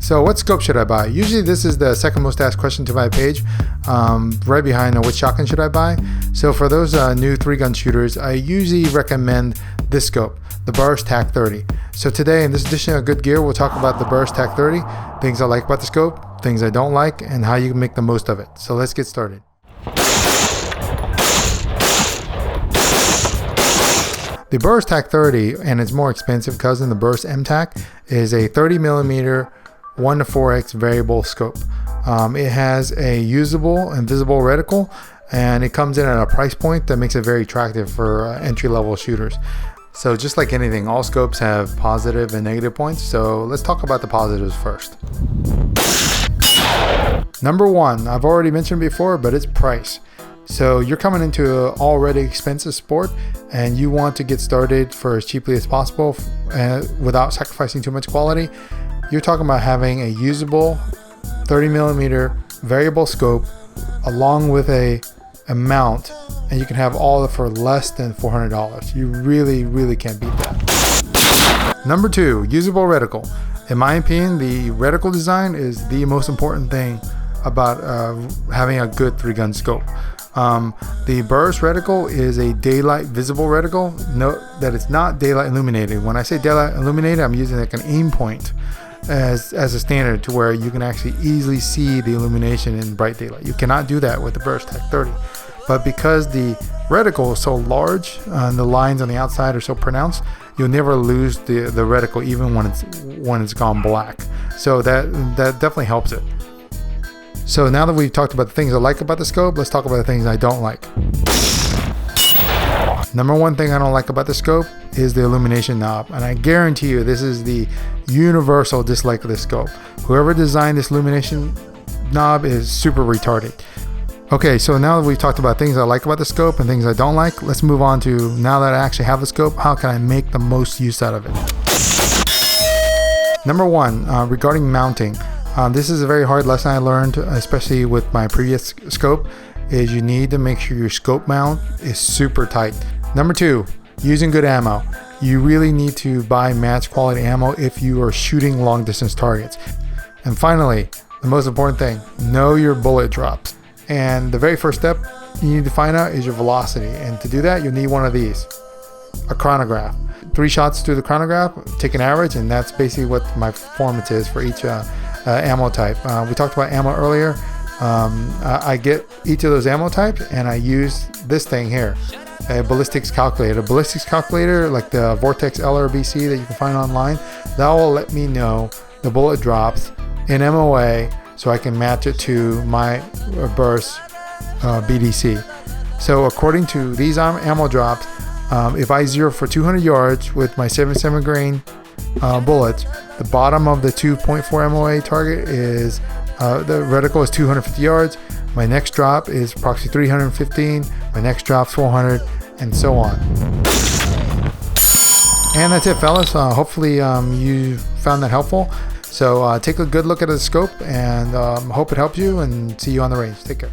So what scope should I buy? Usually this is the second most asked question to my page, right behind which shotgun should I buy. So for those new 3-gun shooters, I usually recommend this scope, the Burris TAC-30. So today in this edition of Good Gear, we'll talk about the Burris TAC-30, things I like about the scope, things I don't like, and how you can make the most of it. So let's get started. The Burris TAC-30 and its more expensive cousin, the Burris MTAC, is a 30mm 1:4x variable scope. It has a usable and visible reticle, and it comes in at a price point that makes it very attractive for entry-level shooters. So just like anything, all scopes have positive and negative points, so let's talk about the positives first. Number one, I've already mentioned before, but it's price. So you're coming into an already expensive sport and you want to get started for as cheaply as possible without sacrificing too much quality. You're talking about having a usable 30mm variable scope along with a mount, and you can have all of it for less than $400. You really can't beat that. Number two, usable reticle. In my opinion, the reticle design is the most important thing about having a good 3-gun scope. The Burris reticle is a daylight visible reticle. Note that it's not daylight illuminated. When I say daylight illuminated, I'm using like an aim point as a standard to where you can actually easily see the illumination in bright daylight. You cannot do that with the Burris TAC-30. But because the reticle is so large and the lines on the outside are so pronounced, you'll never lose the reticle even when it's gone black. So that definitely helps it. So now that we've talked about the things I like about the scope, let's talk about the things I don't like. Number one thing I don't like about the scope is the illumination knob, and I guarantee you this is the universal dislike of the scope. Whoever designed this illumination knob is super retarded. Okay, so now that we've talked about things I like about the scope and things I don't like, let's move on to, now that I actually have the scope, how can I make the most use out of it? Number one, regarding mounting. This is a very hard lesson I learned, especially with my previous scope, is you need to make sure your scope mount is super tight. Number two, using good ammo. You really need to buy match quality ammo if you are shooting long distance targets. And finally, the most important thing, know your bullet drops. And the very first step you need to find out is your velocity. And to do that, you'll need one of these, a chronograph. 3 shots through the chronograph, take an average, and that's basically what my performance is for each ammo type. We talked about ammo earlier. I get each of those ammo types and I use this thing here, a ballistics calculator. A ballistics calculator like the Vortex LRBC that you can find online, that will let me know the bullet drops in MOA so I can match it to my Burris BDC. So according to these ammo drops, if I zero for 200 yards with my 77 grain bullets, the bottom of the 2.4 MOA target is the reticle is 250 yards. My next drop is approximately 315. My next drop's 400, and so on. And that's it, fellas. Hopefully you found that helpful. So take a good look at the scope, and hope it helps you, and see you on the range. Take care.